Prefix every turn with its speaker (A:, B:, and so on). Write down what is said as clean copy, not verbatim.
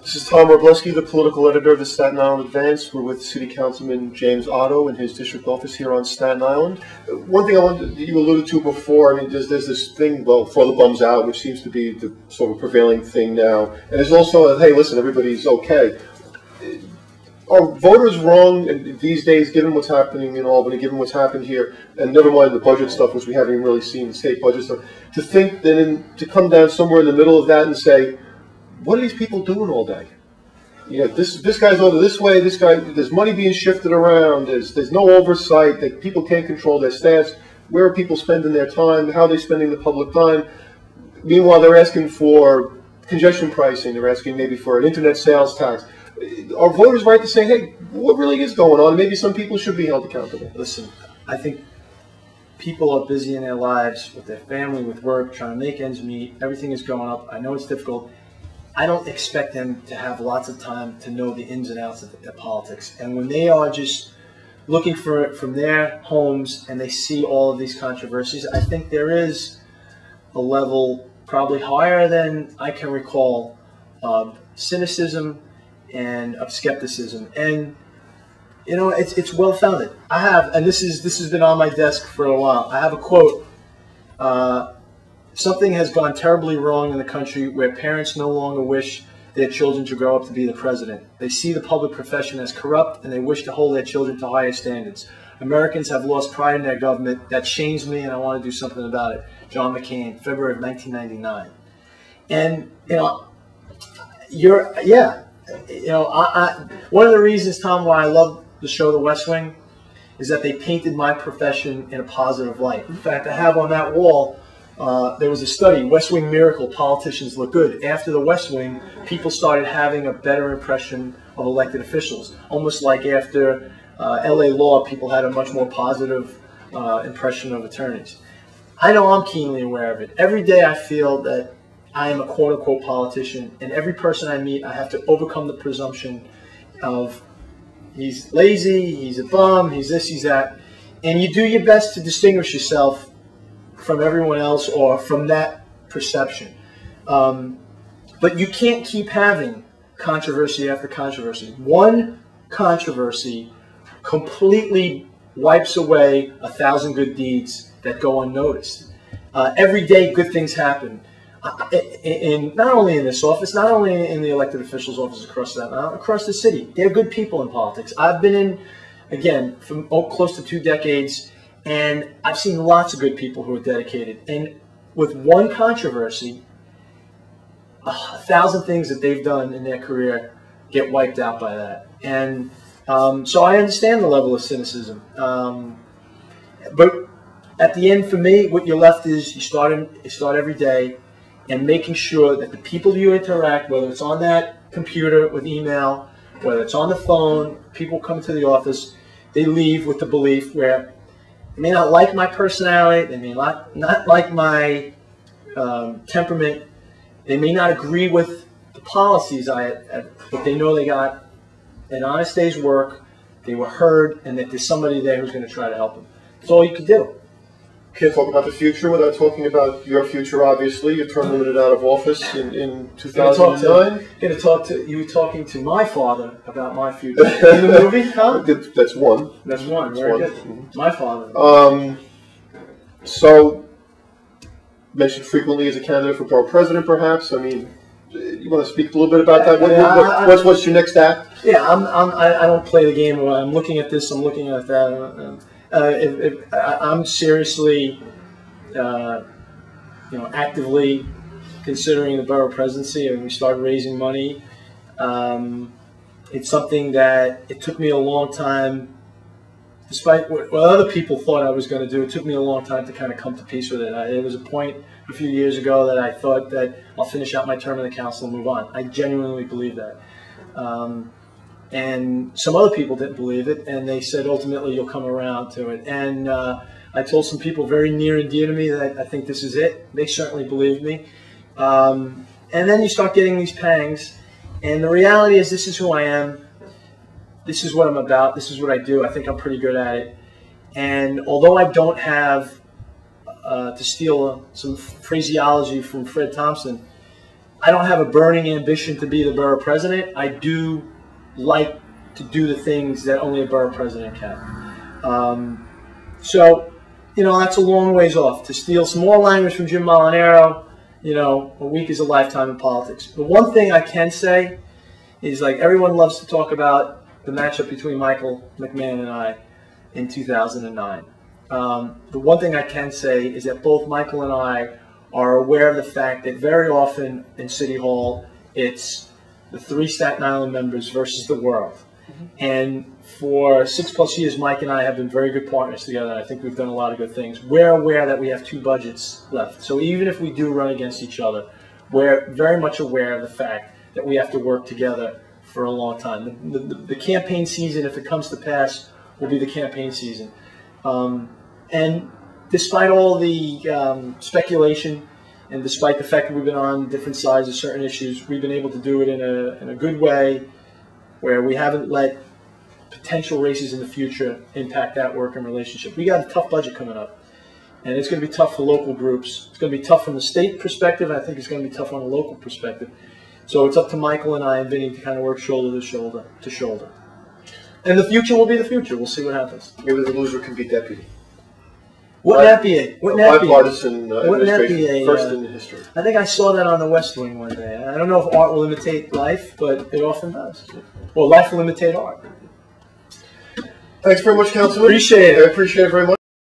A: This is Tom Robleski, the political editor of the Staten Island Advance. We're with City Councilman James Oddo in his district office here on Staten Island. One thing you alluded to before, I mean, there's this thing, well, throw the bums out, which seems to be the sort of prevailing thing now. And there's also, hey, listen, everybody's okay. Are voters wrong these days, given what's happening in Albany, given what's happened here, and never mind the budget stuff, which we haven't even really seen, the state budget stuff, to think that to come down somewhere in the middle of that and say, what are these people doing all day? You know, this guy's over this way, this guy, there's money being shifted around, there's no oversight, that people can't control their staffs. Where are people spending their time? How are they spending the public time? Meanwhile, they're asking for congestion pricing, they're asking maybe for an internet sales tax. Are voters right to say, hey, what really is going on? Maybe some people should be held accountable.
B: Listen, I think people are busy in their lives, with their family, with work, trying to make ends meet. Everything is going up. I know it's difficult. I don't expect them to have lots of time to know the ins and outs of politics. And when they are just looking for it from their homes and they see all of these controversies, I think there is a level probably higher than I can recall of cynicism and of skepticism. And you know, it's well founded. I have, and this has been on my desk for a while. I have a quote. Something has gone terribly wrong in the country where parents no longer wish their children to grow up to be the president. They see the public profession as corrupt and they wish to hold their children to higher standards. Americans have lost pride in their government. That shames me and I want to do something about it. John McCain, February of 1999. And, you know, one of the reasons, Tom, why I love the show The West Wing is that they painted my profession in a positive light. In fact, I have on that wall, there was a study, West Wing Miracle, Politicians Look Good. After the West Wing, people started having a better impression of elected officials. Almost like after LA Law, people had a much more positive impression of attorneys. I know I'm keenly aware of it. Every day I feel that I am a quote-unquote politician, and every person I meet, I have to overcome the presumption of he's lazy, he's a bum, he's this, he's that. And you do your best to distinguish yourself from everyone else or from that perception. But you can't keep having controversy after controversy. One controversy completely wipes away 1,000 good deeds that go unnoticed. Every day good things happen. Not only in this office, not only in the elected officials' office across the city. They're good people in politics. I've been in, again, for close to 2 decades, and I've seen lots of good people who are dedicated. And with one controversy, 1,000 things that they've done in their career get wiped out by that. And so I understand the level of cynicism. But at the end, for me, what you're left is you start every day and making sure that the people you interact, whether it's on that computer with email, whether it's on the phone, people come to the office, they leave with the belief where they may not like my personality, they may not like my temperament, they may not agree with the policies but they know they got an honest day's work, they were heard, and that there's somebody there who's going to try to help them. That's all you can do.
A: Can't talk about the future without talking about your future, obviously. You're term limited out of office in 2009.
B: You were talking to my father about my future. In the movie, huh?
A: That's one.
B: That's one. Very good. Mm-hmm. My father.
A: So, mentioned frequently as a candidate for borough president, perhaps. I mean, you want to speak a little bit about that? What's your next act?
B: Yeah, I don't play the game where I'm looking at this, I'm looking at that. I'm seriously, actively considering the borough presidency, and we started raising money. It's something that it took me a long time, despite what other people thought I was going to do. It took me a long time to kind of come to peace with it. There was a point a few years ago that I thought that I'll finish out my term in the council and move on. I genuinely believe that. And some other people didn't believe it, and they said, ultimately, you'll come around to it. And I told some people very near and dear to me that I think this is it. They certainly believed me. And then you start getting these pangs, and the reality is this is who I am. This is what I'm about. This is what I do. I think I'm pretty good at it. And although I don't have, to steal some phraseology from Fred Thompson, I don't have a burning ambition to be the borough president. I do like to do the things that only a borough president can. So, you know, that's a long ways off. To steal some more language from Jim Molinaro, you know, a week is a lifetime in politics. The one thing I can say is, like, everyone loves to talk about the matchup between Michael McMahon and I in 2009. The one thing I can say is that both Michael and I are aware of the fact that very often in City Hall, it's the 3 Staten Island members versus the world. And for 6+ years, Mike and I have been very good partners together. I think we've done a lot of good things. We're aware that we have 2 budgets left. So even if we do run against each other, we're very much aware of the fact that we have to work together for a long time. The campaign season, if it comes to pass, will be the campaign season. And despite all the speculation, and despite the fact that we've been on different sides of certain issues, we've been able to do it in a good way, where we haven't let potential races in the future impact that working relationship. We got a tough budget coming up, and it's going to be tough for local groups. It's going to be tough from the state perspective, and I think it's going to be tough on a local perspective. So it's up to Michael and I and Vinny to kind of work shoulder to shoulder. And the future will be the future. We'll see what happens.
A: Maybe the loser can be deputy.
B: Wouldn't that be it? Wouldn't that be
A: bipartisan
B: a,
A: administration, first in history.
B: I think I saw that on the West Wing one day. I don't know if art will imitate life, but it often does. Well, life will imitate art.
A: Thanks very much, Councilman.
B: Appreciate it.
A: I appreciate it very much.